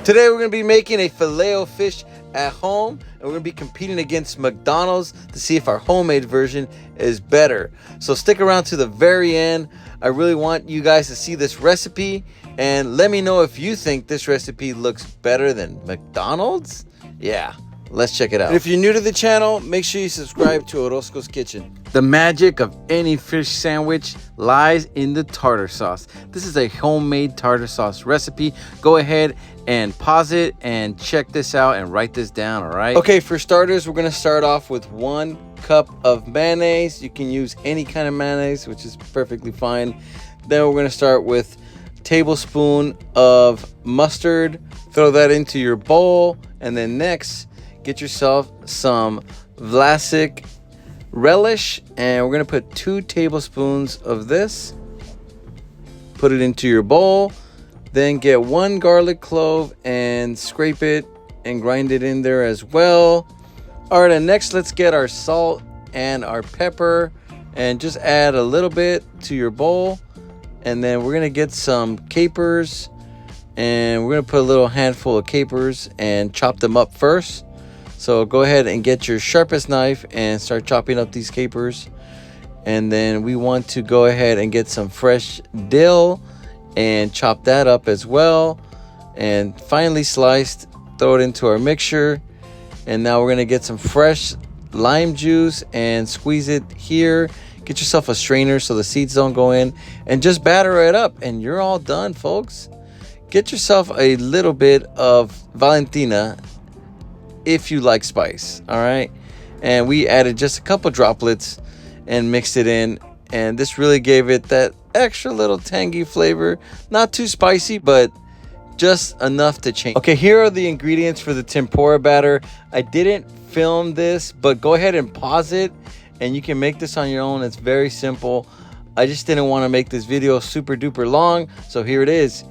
Today we're going to be making a filet-o-fish at home, and we're going to be competing against McDonald's to see if our homemade version is better. So stick around to the very end. I really want you guys to see this recipe and let me know if you think this recipe looks better than McDonald's. Yeah, let's check it out. And if you're new to the channel, make sure you subscribe to Orozco's Kitchen. The magic of any fish sandwich lies in the tartar sauce. This is a homemade tartar sauce recipe. Go ahead and pause it and check this out and write this down, all right? Okay, for starters, we're gonna start off with 1 cup of mayonnaise. You can use any kind of mayonnaise, which is perfectly fine. Then we're gonna start with a tablespoon of mustard. Throw that into your bowl, and then next, get yourself some Vlasic relish, and we're gonna put 2 tablespoons of this. Put it into your bowl. Then get 1 garlic clove and scrape it and grind it in there as well. All right, and next let's get our salt and our pepper and just add a little bit to your bowl. And then we're gonna get some capers, and we're gonna put a little handful of capers and chop them up first. So go ahead and get your sharpest knife and start chopping up these capers. And then we want to go ahead and get some fresh dill and chop that up as well, and finely sliced, throw it into our mixture. And now we're gonna get some fresh lime juice and squeeze it here. Get yourself a strainer so the seeds don't go in, and just batter it up, and you're all done, folks. Get yourself a little bit of Valentina if you like spice, all right? And we added just a couple droplets and mixed it in, and this really gave it that extra little tangy flavor. Not too spicy, but just enough to change. Okay, here are the ingredients for the tempura batter. I didn't film this, but go ahead and pause it and you can make this on your own. It's very simple. I just didn't want to make this video super duper long, so here it is.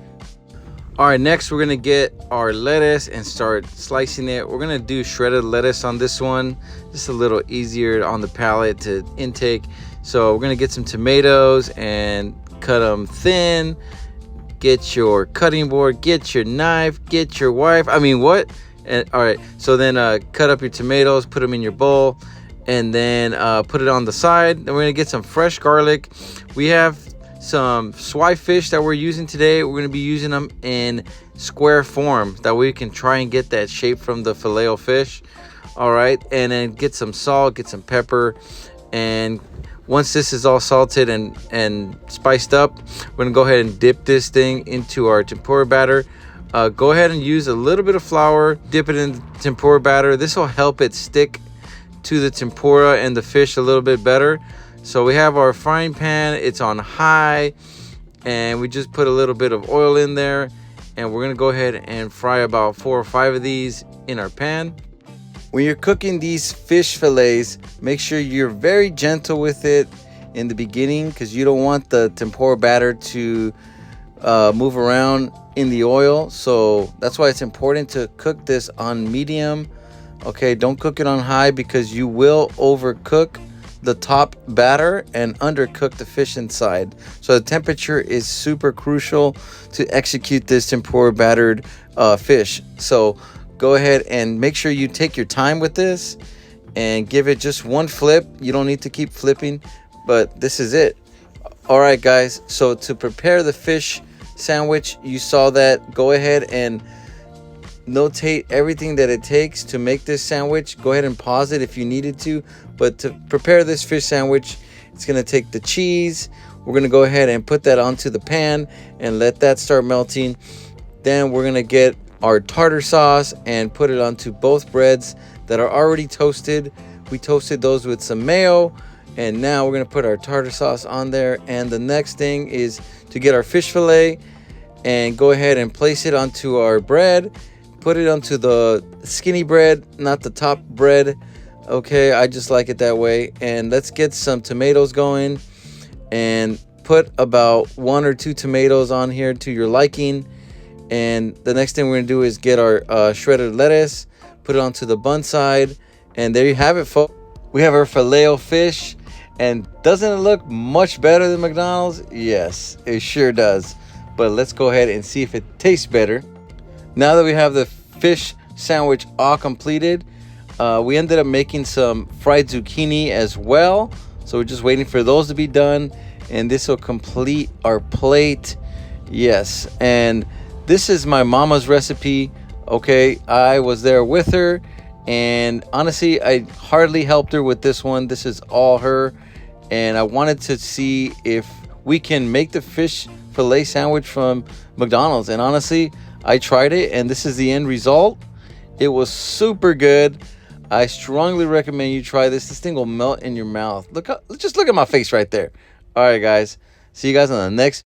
All right, next we're gonna get our lettuce and start slicing it. We're gonna do shredded lettuce on this one, just a little easier on the palate to intake. So we're gonna get some tomatoes and cut them thin. Get your cutting board, get your knife, get your wife. I mean, what? And all right, so then cut up your tomatoes, put them in your bowl, and then put it on the side. Then we're gonna get some fresh garlic. We have some Swai fish that we're using today. We're gonna be using them in square form. That way we can try and get that shape from the filet-o-fish. All right, and then get some salt, get some pepper, and once this is all salted and spiced up, we're gonna go ahead and dip this thing into our tempura batter. Go ahead and use a little bit of flour, dip it in the tempura batter. This will help it stick to the tempura and the fish a little bit better. So we have our frying pan, it's on high, and we just put a little bit of oil in there, and we're gonna go ahead and fry about 4 or 5 of these in our pan. When you're cooking these fish fillets, make sure you're very gentle with it in the beginning, because you don't want the tempura batter to move around in the oil. So that's why it's important to cook this on medium. Okay, don't cook it on high, because you will overcook the top batter and undercook the fish inside. So the temperature is super crucial to execute this tempura battered fish. So go ahead and make sure you take your time with this and give it just 1 flip. You don't need to keep flipping, but this is it. All right, guys, so to prepare the fish sandwich, you saw that. Go ahead and notate everything that it takes to make this sandwich. Go ahead and pause it if you needed to, but to prepare this fish sandwich, it's gonna take the cheese. We're gonna go ahead and put that onto the pan and let that start melting. Then we're gonna get our tartar sauce and put it onto both breads that are already toasted. We toasted those with some mayo, and now we're gonna put our tartar sauce on there. And the next thing is to get our fish fillet and go ahead and place it onto our bread. Put it onto the skinny bread, not the top bread. Okay, I just like it that way. And let's get some tomatoes going and put about 1 or 2 tomatoes on here to your liking. And the next thing we're gonna do is get our shredded lettuce, put it onto the bun side, and there you have it, folks. We have our filet-o-fish, and doesn't it look much better than McDonald's? Yes, it sure does. But let's go ahead and see if it tastes better. Now that we have the fish sandwich all completed, we ended up making some fried zucchini as well. So we're just waiting for those to be done, and this will complete our plate. Yes, and this is my mama's recipe. Okay, I was there with her, and honestly, I hardly helped her with this one. This is all her, and I wanted to see if we can make the fish fillet sandwich from McDonald's. And honestly, I tried it, and this is the end result. It was super good. I strongly recommend you try this. This thing will melt in your mouth. Just look at my face right there. All right, guys. See you guys on the next